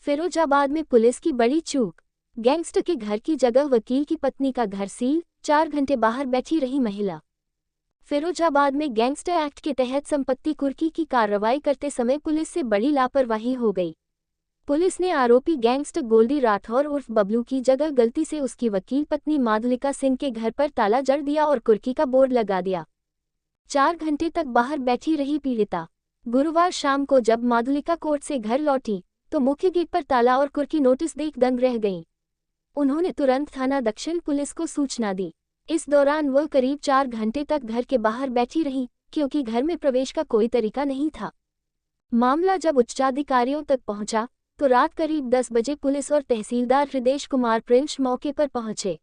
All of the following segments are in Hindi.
फिरोजाबाद में पुलिस की बड़ी चूक। गैंगस्टर के घर की जगह वकील की पत्नी का घर सील, 4 घंटे बाहर बैठी रही महिला। फिरोजाबाद में गैंगस्टर एक्ट के तहत संपत्ति कुर्की की कार्रवाई करते समय पुलिस से बड़ी लापरवाही हो गई। पुलिस ने आरोपी गैंगस्टर गोल्डी राठौर उर्फ बबलू की जगह गलती से उसकी वकील पत्नी माधुलिका सिंह के घर पर ताला जड़ दिया और कुर्की का बोर्ड लगा दिया। 4 घंटे तक बाहर बैठी रही पीड़िता गुरुवार शाम को जब माधुलिका कोर्ट से घर लौटी तो मुख्य गेट पर ताला और कुर्की नोटिस देख दंग रह गईं। उन्होंने तुरंत थाना दक्षिण पुलिस को सूचना दी। इस दौरान वह करीब 4 घंटे तक घर के बाहर बैठी रही क्योंकि घर में प्रवेश का कोई तरीका नहीं था। मामला जब उच्चाधिकारियों तक पहुंचा तो रात करीब 10 बजे पुलिस और तहसीलदार हृदेश कुमार प्रिंस मौके पर पहुंचे।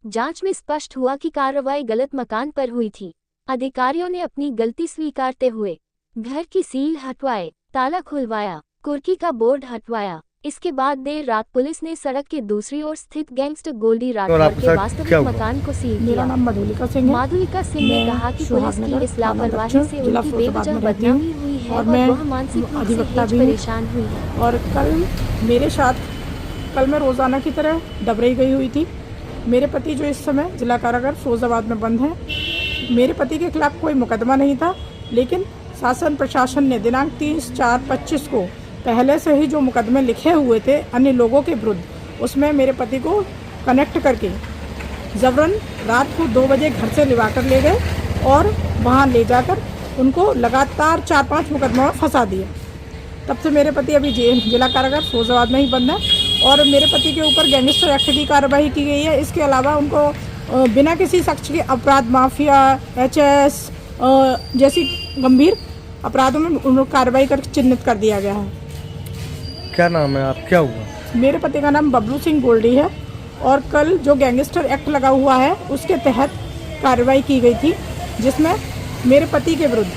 जांच में स्पष्ट हुआ कि कार्रवाई गलत मकान पर हुई थी। अधिकारियों ने अपनी गलती स्वीकारते हुए घर की सील हटवाए, ताला खुलवाया, कुर्की का बोर्ड हटवाया। इसके बाद देर रात पुलिस ने सड़क के दूसरी ओर स्थित गैंगस्टर गोल्डी राठौर के वास्तविक मकान को सील किया। मेरा नाम माधुलिका सिंह है। माधुलिका सिंह ने कहा कि पुलिस की इस लापरवाही से उनकी बेवजह बदनामी हुई है और वह मानसिक रूप से परेशान हुई है। और कल मेरे साथ मैं रोजाना की तरह डबरई गई हुई थी। मेरे पति जो इस समय जिला कारागार फिरोजाबाद में बंद हैं। मेरे पति के खिलाफ कोई मुकदमा नहीं था, लेकिन शासन प्रशासन ने दिनांक 30/4/25 को पहले से ही जो मुकदमे लिखे हुए थे अन्य लोगों के विरुद्ध, उसमें मेरे पति को कनेक्ट करके जबरन रात को 2 बजे घर से लिवा कर ले गए और वहां ले जाकर उनको लगातार 4-5 मुकदमा में फंसा दिए। तब से मेरे पति अभी जिला कारागार फिरोजाबाद में ही बंद है और मेरे पति के ऊपर गैंगस्टर एक्ट की कार्रवाई की गई है। इसके अलावा उनको बिना किसी शख्स के अपराध, माफिया, HS जैसी गंभीर अपराधों में उनको कार्रवाई कर चिन्हित कर दिया गया है। क्या नाम है आप, क्या हुआ? मेरे पति का नाम बबलू सिंह गोल्डी है और कल जो गैंगस्टर एक्ट लगा हुआ है उसके तहत कार्रवाई की गई थी, जिसमें मेरे पति के विरुद्ध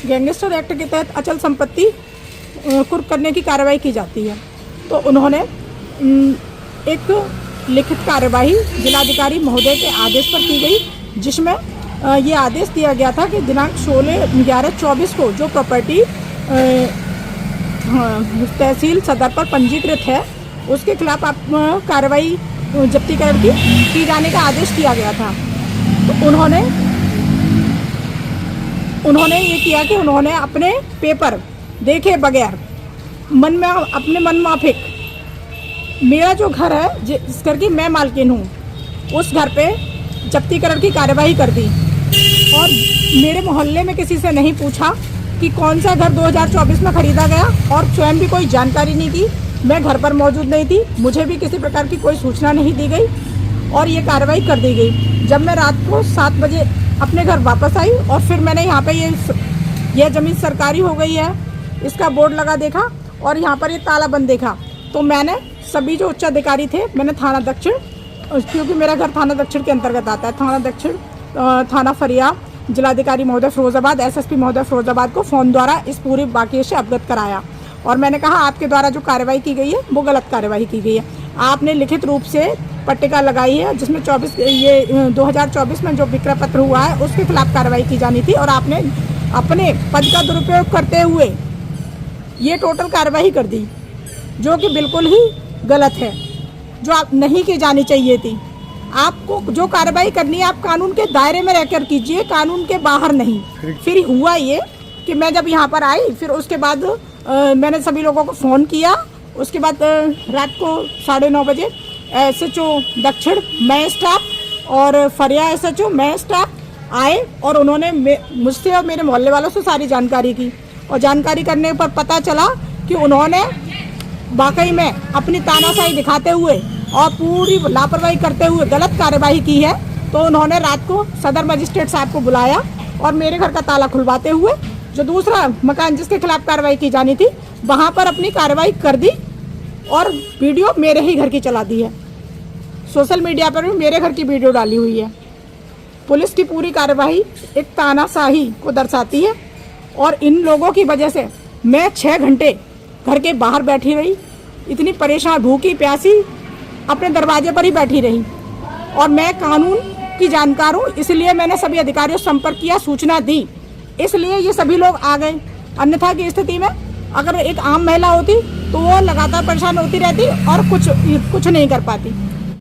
गैंगस्टर एक्ट के तहत अचल संपत्ति कुर्क करने की कार्रवाई की जाती है। तो उन्होंने एक लिखित कार्रवाई जिलाधिकारी महोदय के आदेश पर की गई, जिसमें ये आदेश दिया गया था कि दिनांक 16/11/24 को जो प्रॉपर्टी तहसील सदर पर पंजीकृत है उसके खिलाफ आप कार्रवाई जब्तीकरण की जाने का आदेश किया गया था। तो उन्होंने ये किया कि उन्होंने अपने पेपर देखे बगैर अपने मन माफिक मेरा जो घर है जिस घर की मैं मालकिन हूँ उस घर पे जब्तीकरण की कार्रवाई कर दी और मेरे मोहल्ले में किसी से नहीं पूछा कि कौन सा घर 2024 में खरीदा गया और स्वयं भी कोई जानकारी नहीं की। मैं घर पर मौजूद नहीं थी, मुझे भी किसी प्रकार की कोई सूचना नहीं दी गई और ये कार्रवाई कर दी गई। जब मैं रात को 7 बजे अपने घर वापस आई और फिर मैंने यहाँ पे ये ज़मीन सरकारी हो गई है इसका बोर्ड लगा देखा और यहाँ पर ये ताला बंद देखा, तो मैंने सभी जो उच्च अधिकारी थे, मैंने थाना दक्षिण, क्योंकि मेरा घर थाना दक्षिण के अंतर्गत आता है, थाना दक्षिण, थाना फरिया, जिलाधिकारी महोदय फिरोजाबाद, SSP महोदय फिरोजाबाद को फ़ोन द्वारा इस पूरी वाक़ये से अवगत कराया और मैंने कहा आपके द्वारा जो कार्रवाई की गई है वो गलत कार्रवाई की गई है। आपने लिखित रूप से पट्टिका लगाई है जिसमें 2024 में जो विक्रय पत्र हुआ है उसके खिलाफ कार्रवाई की जानी थी और आपने अपने पद का दुरुपयोग करते हुए ये टोटल कार्रवाई कर दी, जो कि बिल्कुल ही गलत है, जो आप नहीं की जानी चाहिए थी। आपको जो कार्रवाई करनी है आप कानून के दायरे में रहकर कीजिए, कानून के बाहर नहीं। फिर हुआ ये कि मैं जब यहाँ पर आई फिर उसके बाद मैंने सभी लोगों को फ़ोन किया। उसके बाद रात को 9:30 बजे SHO दक्षिण, मैं स्टाफ और फरिया SHO मैं स्टाफ आए और उन्होंने मुझसे और मेरे मोहल्ले वालों से सारी जानकारी की और जानकारी करने पर पता चला कि उन्होंने वाकई में अपनी तानाशाही दिखाते हुए और पूरी लापरवाही करते हुए गलत कार्रवाई की है। तो उन्होंने रात को सदर मजिस्ट्रेट साहब को बुलाया और मेरे घर का ताला खुलवाते हुए जो दूसरा मकान जिसके खिलाफ कार्रवाई की जानी थी वहां पर अपनी कार्रवाई कर दी और वीडियो मेरे ही घर की चला दी है। सोशल मीडिया पर भी मेरे घर की वीडियो डाली हुई है। पुलिस की पूरी कार्रवाई एक तानाशाही को दर्शाती है और इन लोगों की वजह से मैं 6 घंटे घर के बाहर बैठी रही, इतनी परेशान, भूखी प्यासी अपने दरवाजे पर ही बैठी रही और मैं कानून की जानकार हूँ, इसलिए मैंने सभी अधिकारियों से संपर्क किया, सूचना दी, इसलिए ये सभी लोग आ गए। अन्यथा की स्थिति में अगर एक आम महिला होती तो वो लगातार परेशान होती रहती और कुछ नहीं कर पाती।